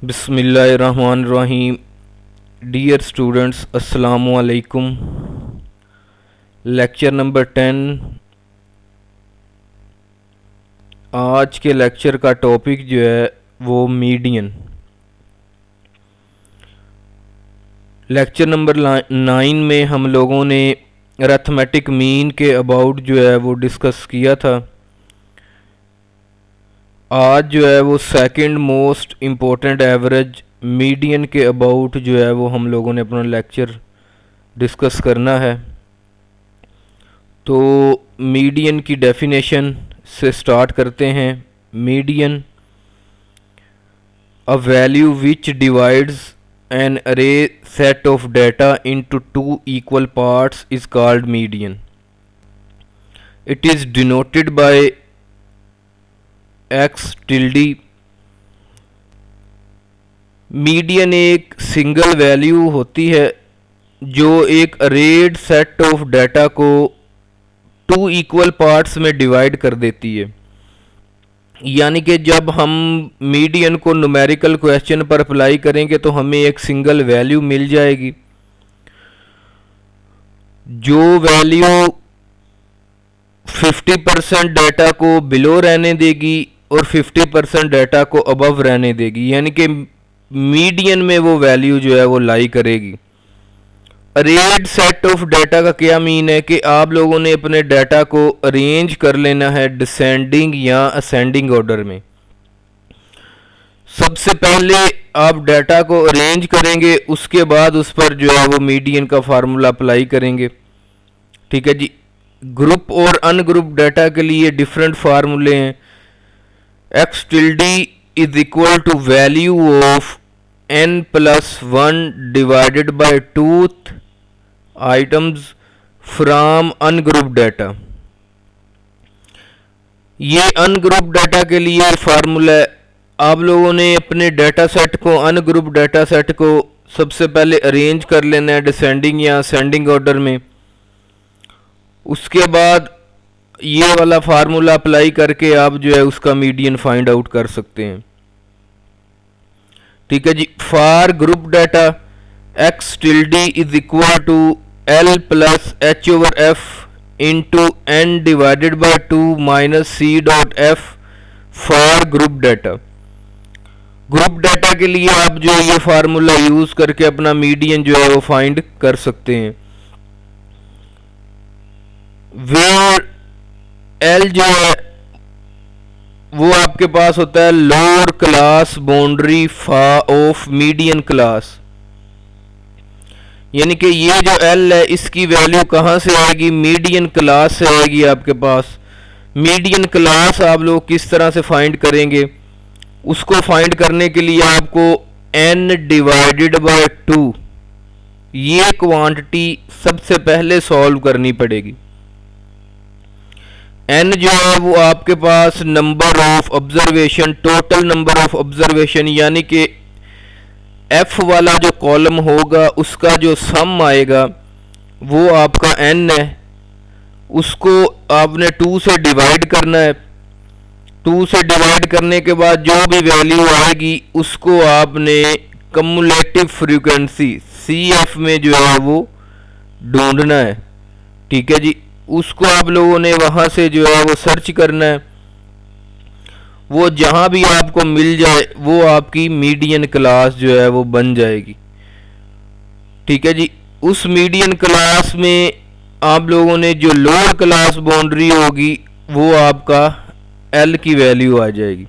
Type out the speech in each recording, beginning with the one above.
बिस्मिल्लाहिर्रहमानिर्रहीम। Dear students, अस्सलामु अलैकुम। Lecture number 10। आज के लेक्चर का टॉपिक जो है वो मीडियन। लेक्चर नंबर 9 में हम लोगों ने अरिथमेटिक मीन के अबाउट जो है वो डिस्कस किया था। आज जो है वो second most important average median के अबाउट जो है वो हम लोगों ने अपना लेक्चर डिस्कस करना है। तो मीडियन की डेफिनेशन से स्टार्ट करते हैं। Median, a value which divides an array set of data into two equal parts is called median. It is denoted by X tilde. Median एक सिंगल वैल्यू होती है जो एक अरेड सेट ऑफ डाटा को two equal parts में divide कर देती है। यानी कि जब हम मीडियन को न्यूमेरिकल क्वेश्चन पर अप्लाई करेंगे तो हमें एक सिंगल वैल्यू मिल जाएगी। जो वैल्यू 50% डाटा को बिलो रहने देगी और 50% डाटा को अबव रहने देगी, यानी कि मीडियन में वो वैल्यू जो है वो लाई करेगी। अरेंज सेट ऑफ डाटा का क्या मीन है कि आप लोगों ने अपने डाटा को अरेंज कर लेना है डिसेंडिंग या असेंडिंग ऑर्डर में। सबसे पहले आप डाटा को अरेंज करेंगे, उसके बाद उस पर जो है वो मीडियन का फार्मूला अप्लाई करेंगे। ठीक है जी। ग्रुप और अनग्रुप डाटा के लिए डिफरेंट फार्मूले हैं। X tilde is equal to value of n+1 divided by two th items from ungroup data. ये अनग्रुप डाटा के लिए फार्मूला है। आप लोगों ने अपने डाटा सेट को, अनग्रुप डाटा सेट को सबसे पहले अरेंज कर लेना है डिसेंडिंग या असेंडिंग ऑर्डर में। उसके बाद ये वाला फार्मूला अप्लाई करके आप जो है उसका मीडियन फाइंड आउट कर सकते हैं। ठीक है जी। For group data X tilde is equal to L plus H/F into N divided by 2 minus C.F for group data. Group data के लिए आप जो ये फार्मूला यूज करके अपना मीडियन जो है वो फाइंड कर सकते हैं। वेयर L जो है वो आपके पास होता है lower class boundary of median class. यानी कि ये जो L है इसकी वैल्यू कहाँ से आएगी? मीडियन क्लास से आएगी आपके पास। मीडियन क्लास आप लोग किस तरह से फाइंड करेंगे? उसको फाइंड करने के लिए आपको n डिवाइडेड बाय 2 ये क्वांटिटी सबसे पहले सॉल्व करनी पड़ेगी। n जो है वो आपके पास number of observation, total number of observation, यानी कि f वाला जो कॉलम होगा उसका जो सम आएगा वो आपका n है। उसको आपने 2 से डिवाइड करना है। 2 से डिवाइड करने के बाद जो भी वैल्यू आएगी उसको आपने कम्युलेटिव फ्रीक्वेंसी CF में जो है वो ढूंढना है। ठीक है जी। उसको आप लोगों ने वहां से जो है वो सर्च करना है। वो जहां भी आपको मिल जाए वो आपकी मीडियन क्लास जो है वो बन जाएगी। ठीक है जी। उस मीडियन क्लास में आप लोगों ने जो लोअर क्लास बाउंड्री होगी वो आपका L की वैल्यू आ जाएगी।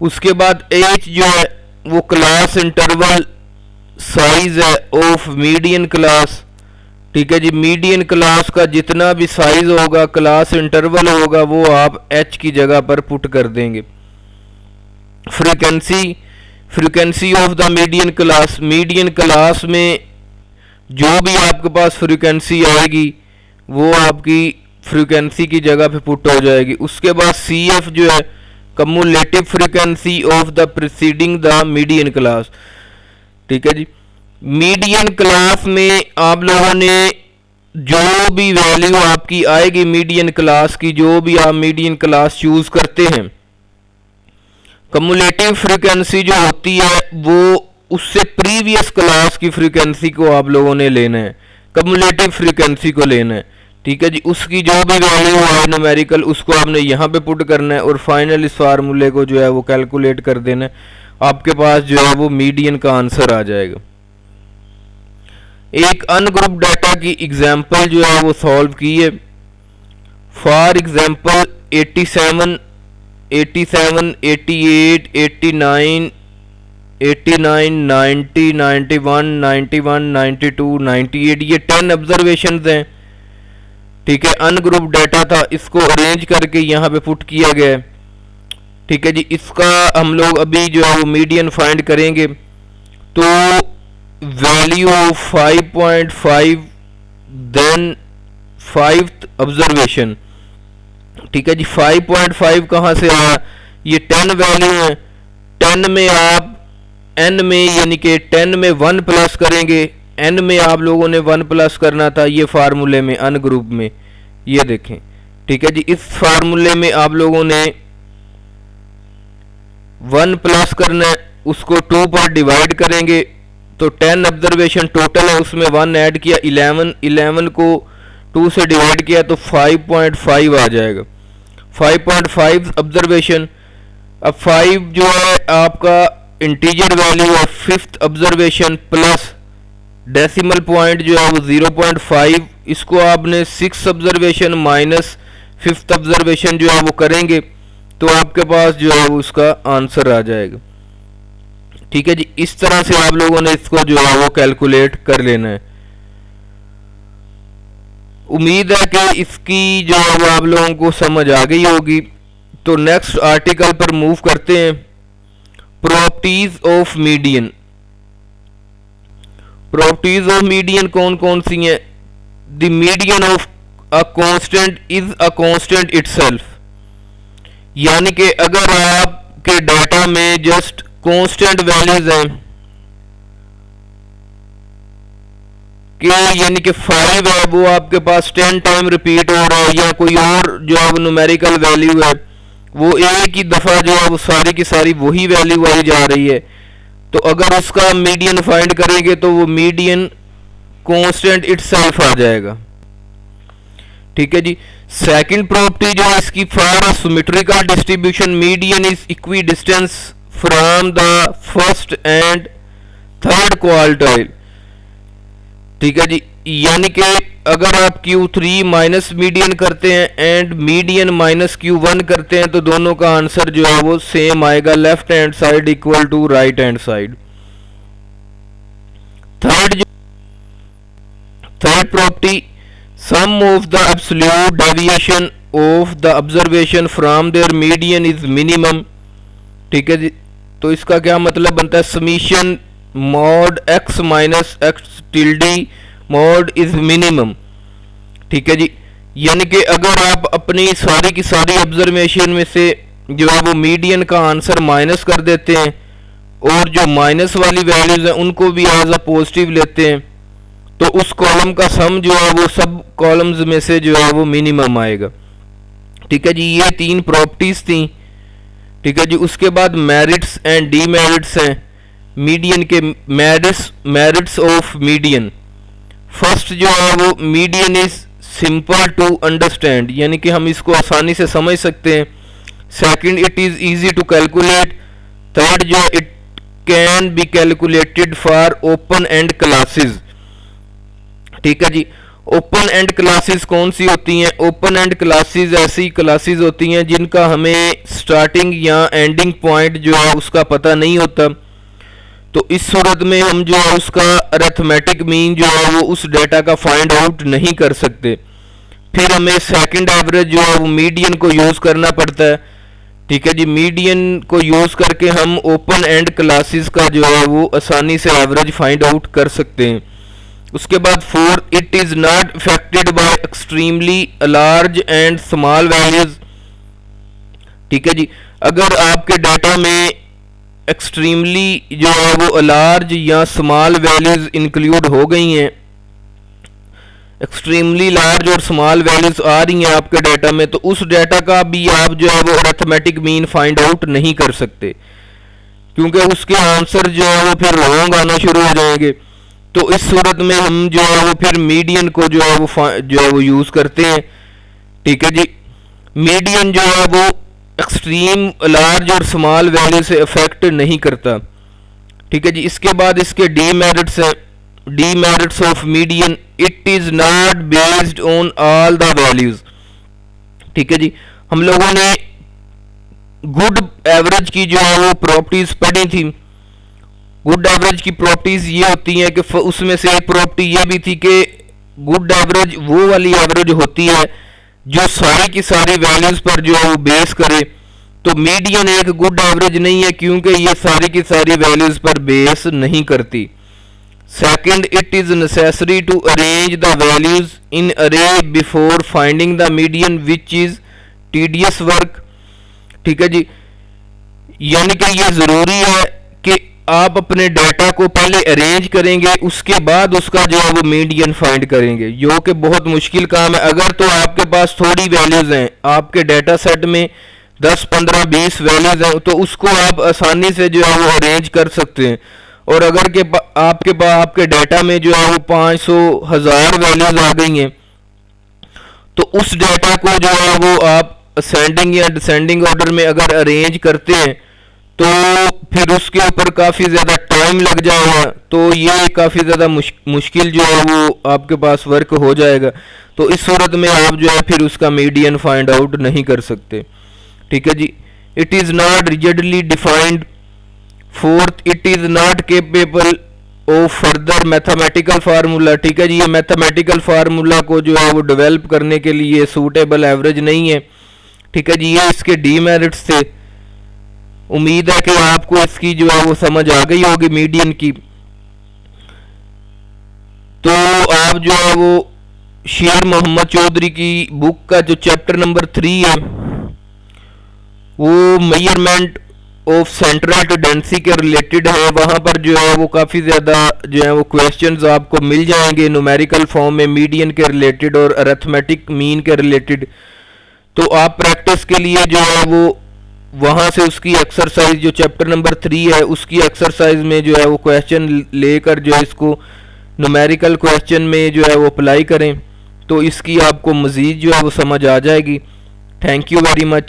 उसके बाद H जो है वो क्लास इंटरवल साइज है ऑफ मीडियन क्लास। ठीक है जी। मीडियन क्लास का जितना भी साइज होगा, क्लास इंटरवल होगा, वो आप H की जगह पर पुट कर देंगे। Frequency of the median class, median class में जो भी आपके पास फ्रीक्वेंसी आएगी वो आपकी फ्रीक्वेंसी की जगह पे पुट हो जाएगी। उसके बाद CF जो है cumulative frequency of the preceding the median class. ठीक है जी। मीडियन क्लास में आप लोगों ने जो भी वैल्यू आपकी आएगी मीडियन क्लास की, जो भी आप मीडियन क्लास चूज करते हैं कम्युलेटिव फ्रीक्वेंसी जो होती है वो उससे प्रीवियस क्लास की फ्रीक्वेंसी को आप लोगों ने लेना है, कम्युलेटिव फ्रीक्वेंसी को लेना है। ठीक है जी, उसकी जो भी वैल्यू है न्यूमेरिकल उसको आपने यहाँ पे पुट करना है और फाइनल इस फार्मूले को जो है वो कैलकुलेट कर देना है, आपके पास जो है वो मीडियन का आंसर आ जाएगा। एक अनग्रुप डाटा की एग्जांपल जो है वो सॉल्व की है। फॉर एग्जांपल 87, 88, 89, 90, 91, 92, 98, ये 10 ऑब्जर्वेशंस हैं। ठीक है, अनग्रुप डाटा था, इसको अरेंज करके यहाँ पे पुट किया गया है। ठीक है जी, इसका हम लोग अभी जो है वो मीडियन फाइंड करेंगे। तो वैल्यू 5.5 देन 5th ऑब्जर्वेशन। ठीक है जी, 5.5 कहाँ से आया, ये 10 वैल्यू है। 10 में आप n में यानी कि 10 में 1 प्लस करेंगे, n में आप लोगों ने 1 प्लस करना था ये फार्मूले में अनग्रुप में, ये देखें। ठीक है जी, इस फार्मूले में आप लोगों ने 1 प्लस करना है, उसको 2 पर डिवाइड करेंगे तो 10 ऑब्जर्वेशन टोटल है, उसमें 1 ऐड किया 11 को 2 से डिवाइड किया तो 5.5 आ जाएगा, 5.5 ऑब्जर्वेशन। अब 5 जो है आपका इंटीजर वैल्यू है, 5th observation plus decimal point जो है वो 0.5, इसको आपने 6 ऑब्जर्वेशन माइनस 5th ऑब्जर्वेशन जो है वो करेंगे तो आपके पास जो है वो उसका आंसर आ जाएगा। ठीक है जी, इस तरह से आप लोगों ने इसको जो है वो कैलकुलेट कर लेना है। उम्मीद है कि इसकी जो है वो आप लोगों को समझ आ गई होगी। तो नेक्स्ट आर्टिकल पर मूव करते हैं। Properties of median. Properties of median कौन कौन सी हैं? The median of a constant is a constant itself, यानी कि अगर आपके डाटा में जस्ट कांस्टेंट वैल्यूज हैं कि यानी कि 5 है वो आपके पास 10 टाइम रिपीट हो रहा है, या कोई और जो है न्यूमेरिकल वैल्यू है वो एक ही दफ़ा जो है वो सारी की सारी वही वैल्यू आई जा रही है, तो अगर उसका मीडियन फाइंड करेंगे तो वो मीडियन कांस्टेंट इटसेल्फ आ जाएगा। ठीक है जी, सेकंड प्रॉपर्टी जो है इसकी, for a symmetrical distribution median is equi distance from the first and third quartile. ठीक है जी, यानी कि अगर आप Q3 माइनस मीडियन करते हैं एंड मीडियन माइनस Q1 करते हैं तो दोनों का आंसर जो है वो सेम आएगा, left hand side equal to right hand side. Third property, sum of the absolute deviation of the observation from their median is minimum. ठीक है जी, तो इसका क्या मतलब बनता है, summation mod x minus X tilde mod is minimum. ठीक है जी, यानी कि अगर आप अपनी सारी की सारी ऑब्जर्वेशन में से जो है वो मीडियन का आंसर माइनस कर देते हैं और जो माइनस वाली वैल्यूज हैं उनको भी एज अ पॉजिटिव लेते हैं तो उस कॉलम का सम जो है वो सब कॉलम्स में से जो है वो मिनिमम आएगा। ठीक है जी, ये 3 प्रॉपर्टीज थी। ठीक है जी, उसके बाद मेरिट्स एंड डीमेरिट्स हैं मीडियन के। मेरिट्स ऑफ मीडियन, फर्स्ट जो है वो median is simple to understand, यानी कि हम इसको आसानी से समझ सकते हैं। Second, it is easy to calculate. Third जो it can be calculated for open end classes. ठीक है जी, ओपन एंड क्लासेस कौन सी होती हैं? ओपन एंड क्लासेस ऐसी क्लासेस होती हैं जिनका हमें स्टार्टिंग या एंडिंग पॉइंट जो है उसका पता नहीं होता, तो इस सूरत में हम जो है उसका अरिथमेटिक मीन जो है वो उस डेटा का फाइंड आउट नहीं कर सकते। फिर हमें सेकंड एवरेज जो है वो मीडियन को यूज़ करना पड़ता है। ठीक है जी, मीडियन को यूज़ करके हम ओपन एंड क्लासेस का जो है वो आसानी से एवरेज फाइंड आउट कर सकते हैं। उसके बाद 4, it is not affected by extremely large and small values. ठीक है जी, अगर आपके डाटा में एक्सट्रीमली जो है वो लार्ज या स्मॉल वैल्यूज इंक्लूड हो गई हैं, एक्सट्रीमली लार्ज और स्मॉल वैल्यूज आ रही हैं आपके डाटा में, तो उस डाटा का भी आप जो है वो अरिथमेटिक मीन फाइंड आउट नहीं कर सकते, क्योंकि उसके आंसर जो है वो फिर रॉन्ग आना शुरू हो जाएंगे। तो इस सूरत में हम जो है वो फिर मीडियन को जो है वो यूज करते हैं। ठीक है जी, मीडियन जो है वो एक्सट्रीम लार्ज और स्मॉल वैल्यू से अफेक्ट नहीं करता। ठीक है जी, इसके बाद इसके डीमेरिट्स हैं। Demerits of median, it is not based on all the values. ठीक है जी, हम लोगों ने गुड एवरेज की जो है वो प्रॉपर्टीज पढ़ी थी। गुड एवरेज की प्रॉपर्टीज ये होती हैं कि उसमें से एक प्रॉपर्टी ये भी थी कि गुड एवरेज वो वाली एवरेज होती है जो सारी की सारी वैल्यूज पर जो है वो बेस करे। तो मीडियन एक गुड एवरेज नहीं है, क्योंकि ये सारी की सारी वैल्यूज पर बेस नहीं करती। Second, it is necessary to arrange the values in array before finding the median which is tedious work. ठीक है जी, यानी कि ये जरूरी है कि आप अपने डाटा को पहले अरेंज करेंगे, उसके बाद उसका जो है वो मीडियन फाइंड करेंगे, जो कि बहुत मुश्किल काम है। अगर तो आपके पास थोड़ी वैल्यूज हैं, आपके डाटा सेट में 10, 15, 20 वैल्यूज हैं, तो उसको आप आसानी से जो है वो अरेंज कर सकते हैं। और अगर के आपके डाटा में जो है वो 500, 1000 वैल्यूज आ गई हैं, तो उस डाटा को जो है वो आप असेंडिंग या डिसेंडिंग ऑर्डर में अगर अरेंज करते हैं तो फिर उसके ऊपर काफ़ी ज़्यादा टाइम लग जाएगा। तो ये काफ़ी ज़्यादा मुश्किल जो है वो आपके पास वर्क हो जाएगा। तो इस सूरत में आप जो है फिर उसका मीडियन फाइंड आउट नहीं कर सकते। ठीक है जी, it is not rigidly defined. Fourth, it is not capable of further mathematical formula. ठीक है जी, ये मैथमेटिकल फार्मूला को जो है वो डेवलप करने के लिए सूटेबल एवरेज नहीं है। ठीक है जी, ये इसके डीमेरिट्स थे। उम्मीद है कि आपको इसकी जो है वो समझ आ गई होगी मीडियन की। तो आप जो है वो शेर मोहम्मद चौधरी की बुक का जो चैप्टर नंबर 3 है वो मेजरमेंट ऑफ सेंट्रल टेंडेंसी के रिलेटेड है। वहां पर जो है वो काफ़ी ज़्यादा जो है वो क्वेश्चंस आपको मिल जाएंगे न्यूमेरिकल फॉर्म में, मीडियन के रिलेटेड और अरिथमेटिक मीन के रिलेटेड। तो आप प्रैक्टिस के लिए जो है वो वहां से उसकी एक्सरसाइज जो चैप्टर नंबर 3 है उसकी एक्सरसाइज में जो है वो क्वेश्चन लेकर जो है इसको न्यूमेरिकल क्वेश्चन में जो है वो अप्लाई करें, तो इसकी आपको मज़ीद जो है वो समझ आ जाएगी। Thank you very much.